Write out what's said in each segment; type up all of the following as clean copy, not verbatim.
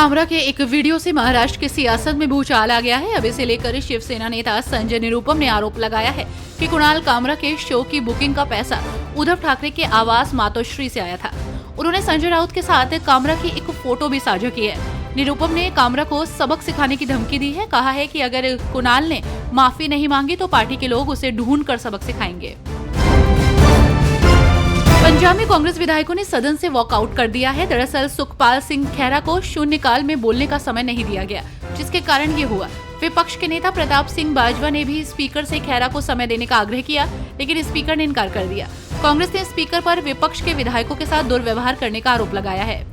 कामरा के एक वीडियो से महाराष्ट्र की सियासत में भूचाल आ गया है। अब इसे लेकर शिवसेना नेता संजय निरुपम ने आरोप लगाया है कि कुणाल कामरा के शो की बुकिंग का पैसा उद्धव ठाकरे के आवास मातोश्री से आया था। उन्होंने संजय राउत के साथ कामरा की एक फोटो भी साझा की है। निरुपम ने कामरा को सबक सिखाने की धमकी दी है। कहा है कि अगर कुणाल ने माफी नहीं मांगी तो पार्टी के लोग उसे ढूंढ कर सबक सिखाएंगे। पंजाब में कांग्रेस विधायकों ने सदन से वॉकआउट कर दिया है। दरअसल सुखपाल सिंह खैरा को शून्यकाल में बोलने का समय नहीं दिया गया, जिसके कारण ये हुआ। विपक्ष के नेता प्रताप सिंह बाजवा ने भी स्पीकर से खैरा को समय देने का आग्रह किया, लेकिन स्पीकर ने इनकार कर दिया। कांग्रेस ने स्पीकर पर विपक्ष के विधायकों के साथ दुर्व्यवहार करने का आरोप लगाया है।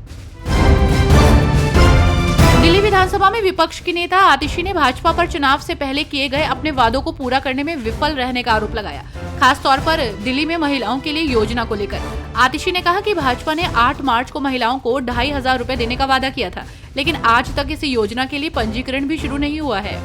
दिल्ली विधानसभा में विपक्ष की नेता आतिशी ने भाजपा पर चुनाव से पहले किए गए अपने वादों को पूरा करने में विफल रहने का आरोप लगाया, खास तौर पर दिल्ली में महिलाओं के लिए योजना को लेकर। आतिशी ने कहा कि भाजपा ने 8 मार्च को महिलाओं को 2500 रुपए देने का वादा किया था, लेकिन आज तक इस योजना के लिए पंजीकरण भी शुरू नहीं हुआ है।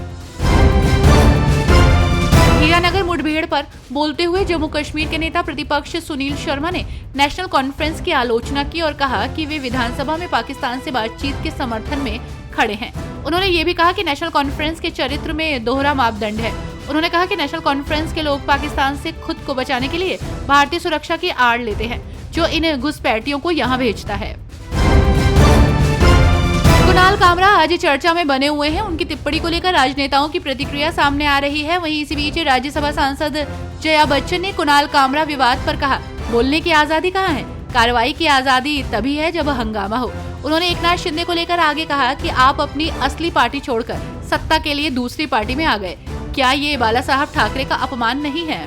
हीरानगर मुठभेड़ पर बोलते हुए जम्मू कश्मीर के नेता प्रतिपक्ष सुनील शर्मा ने नेशनल कॉन्फ्रेंस की आलोचना की और कहा कि वे विधानसभा में पाकिस्तान से बातचीत के समर्थन में खड़े हैं। उन्होंने ये भी कहा कि नेशनल कॉन्फ्रेंस के चरित्र में दोहरा मापदंड है। उन्होंने कहा कि नेशनल कॉन्फ्रेंस के लोग पाकिस्तान से खुद को बचाने के लिए भारतीय सुरक्षा की आड़ लेते हैं, जो इन घुसपैठियों को यहाँ भेजता है। कुणाल कामरा आज चर्चा में बने हुए हैं। उनकी टिप्पणी को लेकर राजनेताओं की प्रतिक्रिया सामने आ रही है। वहीं इसी बीच राज्यसभा सांसद जया बच्चन ने कुणाल कामरा विवाद पर कहा, बोलने की आजादी कहाँ है? कार्रवाई की आजादी तभी है जब हंगामा हो। उन्होंने एकनाथ शिंदे को लेकर आगे कहा कि आप अपनी असली पार्टी छोड़कर सत्ता के लिए दूसरी पार्टी में आ गए। क्या ये बाला साहब ठाकरे का अपमान नहीं है?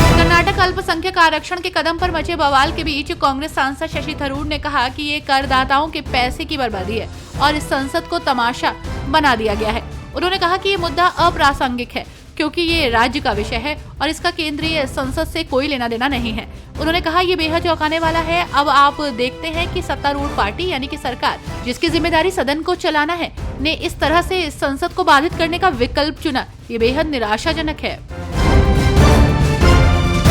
कर्नाटक अल्पसंख्यक आरक्षण के कदम पर मचे बवाल के बीच कांग्रेस सांसद शशि थरूर ने कहा कि ये करदाताओं के पैसे की बर्बादी है और इस संसद को तमाशा बना दिया गया है। उन्होंने कहा कि ये मुद्दा अप्रासंगिक है क्योंकि ये राज्य का विषय है और इसका केंद्रीय संसद से कोई लेना देना नहीं है। उन्होंने कहा ये बेहद चौंकाने वाला है। अब आप देखते हैं कि सत्तारूढ़ पार्टी यानी कि सरकार, जिसकी जिम्मेदारी सदन को चलाना है, ने इस तरह से संसद को बाधित करने का विकल्प चुना। ये बेहद निराशाजनक है।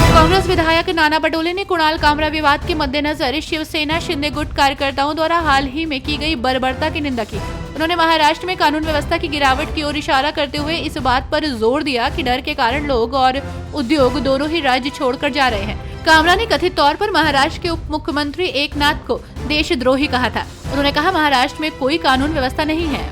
कांग्रेस विधायक नाना पटोले ने कुणाल कामरा विवाद के मद्देनजर शिवसेना शिंदे गुट कार्यकर्ताओं द्वारा हाल ही में की गई बर्बरता की निंदा की। उन्होंने महाराष्ट्र में कानून व्यवस्था की गिरावट की ओर इशारा करते हुए इस बात पर जोर दिया कि डर के कारण लोग और उद्योग दोनों ही राज्य छोड़कर जा रहे हैं। कामरा ने कथित तौर पर महाराष्ट्र के उप मुख्यमंत्री एकनाथ को देशद्रोही कहा था। उन्होंने कहा महाराष्ट्र में कोई कानून व्यवस्था नहीं है।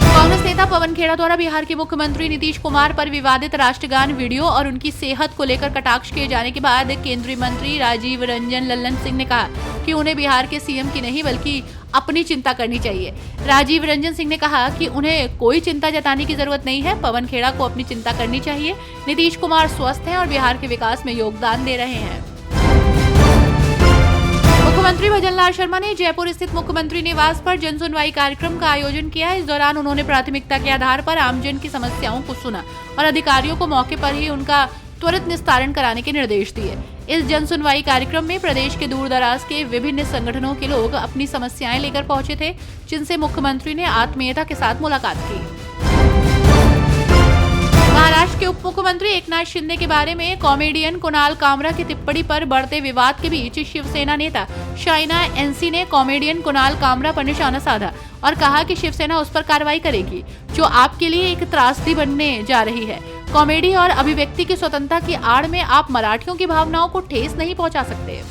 कांग्रेस नेता पवन खेड़ा द्वारा बिहार के मुख्यमंत्री नीतीश कुमार पर विवादित राष्ट्रगान वीडियो और उनकी सेहत को लेकर कटाक्ष किए जाने के बाद केंद्रीय मंत्री राजीव रंजन लल्लन सिंह ने कहा कि उन्हें बिहार के सीएम की नहीं बल्कि अपनी चिंता करनी चाहिए। राजीव रंजन सिंह ने कहा कि उन्हें कोई चिंता जताने की जरूरत नहीं है, पवन खेड़ा को अपनी चिंता करनी चाहिए। नीतीश कुमार स्वस्थ हैं और बिहार के विकास में योगदान दे रहे हैं। मुख्यमंत्री भजनलाल शर्मा ने जयपुर स्थित मुख्यमंत्री निवास पर जन सुनवाई कार्यक्रम का आयोजन किया। इस दौरान उन्होंने प्राथमिकता के आधार पर आमजन की समस्याओं को सुना और अधिकारियों को मौके पर ही उनका त्वरित निस्तारण कराने के निर्देश दिए। इस जन सुनवाई कार्यक्रम में प्रदेश के दूर दराज के विभिन्न संगठनों के लोग अपनी समस्याएं लेकर पहुंचे थे, जिनसे मुख्यमंत्री ने आत्मीयता के साथ मुलाकात की। महाराष्ट्र के उप मुख्यमंत्री एकनाथ शिंदे के बारे में कॉमेडियन कुणाल कामरा की टिप्पणी पर बढ़ते विवाद के बीच शिवसेना नेता शाइना एनसी ने कॉमेडियन कुणाल कामरा पर निशाना साधा और कहा कि शिवसेना उस पर कार्रवाई करेगी जो आपके लिए एक त्रासदी बनने जा रही है। कॉमेडी और अभिव्यक्ति की स्वतंत्रता की आड़ में आप मराठियों की भावनाओं को ठेस नहीं पहुंचा सकते।